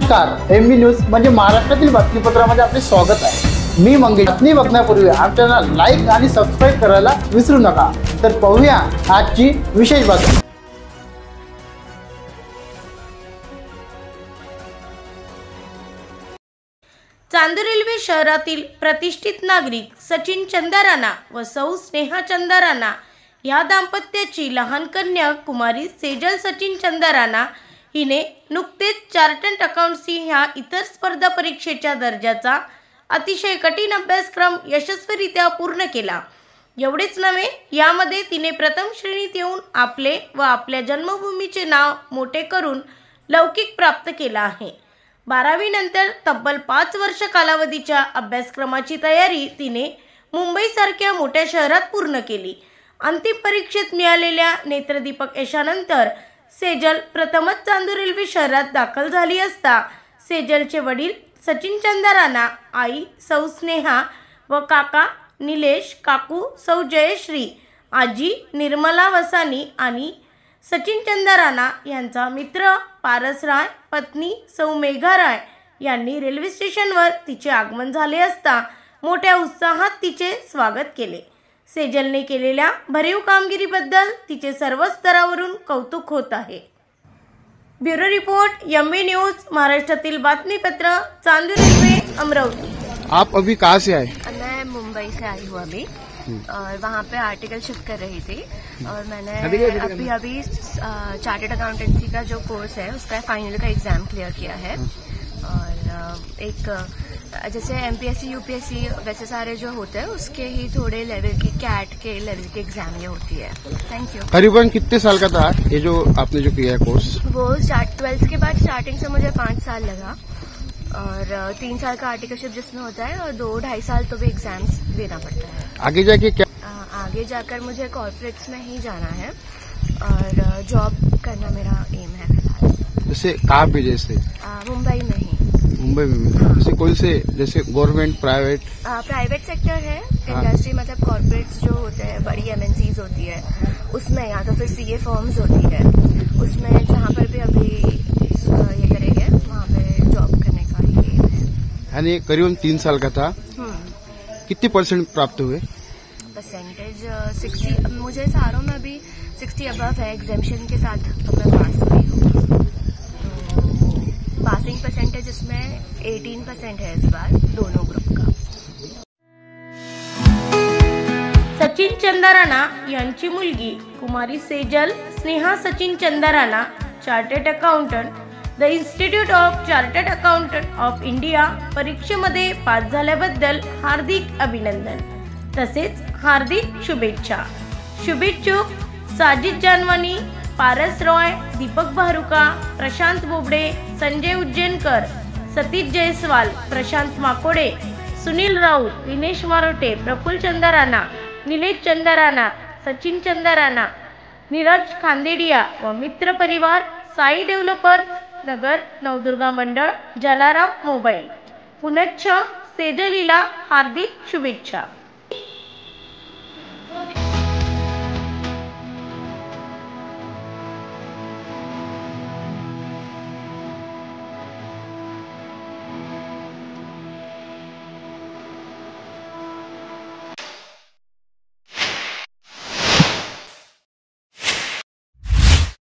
नमस्कार, MB news म्हणजे महाराष्ट्रातील बातमीपत्रामध्ये आपले स्वागत आहे। मी मंगेश। बातमी बघण्यापूर्वी आमच्या लाईक आणि सबस्क्राइब करायला विसरू नका। तर पाहूया आजची विशेष बातमी। चांदूर रेल्वे शहरातील प्रतिष्ठित नागरिक सचिन चंदाराणा व सौ स्नेहा चंदाराणा या दाम्पत्याची लहान कन्या कुमारी सेजल सचिन चंदाराणा हिने नुकतेच चार्टर्ड अकाउंटन्सी ह्या इतर स्पर्धा परीक्षेच्या दर्जाचा अतिशय कठीण अभ्यासक्रम यशस्वीरित्या पूर्ण केला। एवढेच नव्हे, यामध्ये तिने प्रथम श्रेणीत येऊन आपले व आपल्या जन्मभूमीचे नाव मोठे करून लौकिक प्राप्त केला आहे। 12वी नंतर तब्बल 5 वर्ष कालावधीच्या अभ्यासक्रमाची तयारी तिने मुंबईसारख्या मोठ्या शहरात पूर्ण केली। अंतिम परीक्षेत मिळालेल्या नेत्रदीपक यशानंतर सेजल प्रथमच चांदूर रेल्वे शहरात दाखल झाली असता सेजलचे वडील सचिन चंदाराणा, आई सौ स्नेहा व काका निलेश, काकू सौ जयश्री, आजी निर्मला वसानी आणि सचिन चंदाराणा यांचा मित्र पारस राय, पत्नी सौ मेघा राय यांनी रेल्वे स्टेशनवर तिचे आगमन झाले असता मोठ्या उत्साहात तिचे स्वागत केले। सेजलने केलेल्या भरीव कामगिरीबद्दल तिचे सर्व स्तरावरून कौतुक होत आहे। ब्युरो रिपोर्ट, एमबी न्यूज, महाराष्ट्रातील बातमीपत्र, चांदूर रेल्वे, अमरावती। आप अभी कहाँ से आए? मैं मुंबई से आई हूँ अभी और वहाँ पे आर्टिकल शिफ्ट कर रही थी और मैंने अभी चार्टर्ड अकाउंटेंसी का जो कोर्स है उसका फाइनल का एग्जाम क्लियर किया है। और एक जैसे एमपीएससी यूपीएससी वैसे सारे जो होते हैं उसके ही थोड़े लेवल की कैट के लेवल की एग्जाम ये होती है। Thank you. करीबन कितने साल का था ये जो आपने जो किया है कोर्स? वो 12th के बाद स्टार्टिंग से मुझे 5 साल लगा और 3 साल का आर्टिकलशिप जिसमें होता है और 2-2.5 साल तो भी एग्जाम्स देना पड़ता है। आगे जाके क्या? आगे जाकर मुझे कॉर्पोरेट्स में ही जाना है और जॉब करना मेरा एम है फिलहाल। जैसे कहाँ पे? जैसे मुंबई में ही। मुंबई में? जैसे कौन से, जैसे गवर्नमेंट, प्राइवेट? प्राइवेट सेक्टर है, इंडस्ट्री मतलब कॉर्पोरेट्स जो होते हैं, बड़ी एमएनसीज होती है उसमें, या तो फिर सीए फर्म्स होती है उसमें, जहाँ पर भी अभी ये करेंगे वहाँ पे जॉब करने का ही है। यानी करीबन 3 साल का था। कितने % प्राप्त हुए? परसेंटेज 60, मुझे सारों में अभी 60 अबव है, एग्जामिशन के साथ तो मैं पास हुई हूँ। पासिंग परसेंटेज इसमें 18% है इस बार दोनों ग्रुप का। सचिन चंदाराणा यांची मुलगी कुमारी Sejal Sneha Sachin Chandarana, chartered accountant, the institute of chartered accountant of India परीक्षेमध्ये पास झाल्याबद्दल हार्दिक अभिनंदन तसेच हार्दिक शुभेच्छा। शुभेच्छुक साजिद जानवानी, पारस रॉय, दीपक भारुका, प्रशांत बोबडे, संजय उज्जैनकर, सतीश जयस्वाल, प्रशांत माकोडे, सुनील राऊत, दिनेश मारोटे, प्रफुल्ल चंदाराणा, निलेश चंदाराणा, सचिन चंदाराणा, नीरज खांदेडिया व मित्र परिवार, साई डेव्हलपर, नगर, नवदुर्गा मंडळ, जलाराम मोबाईल। पुनश्च सेजलीला हार्दिक शुभेच्छा।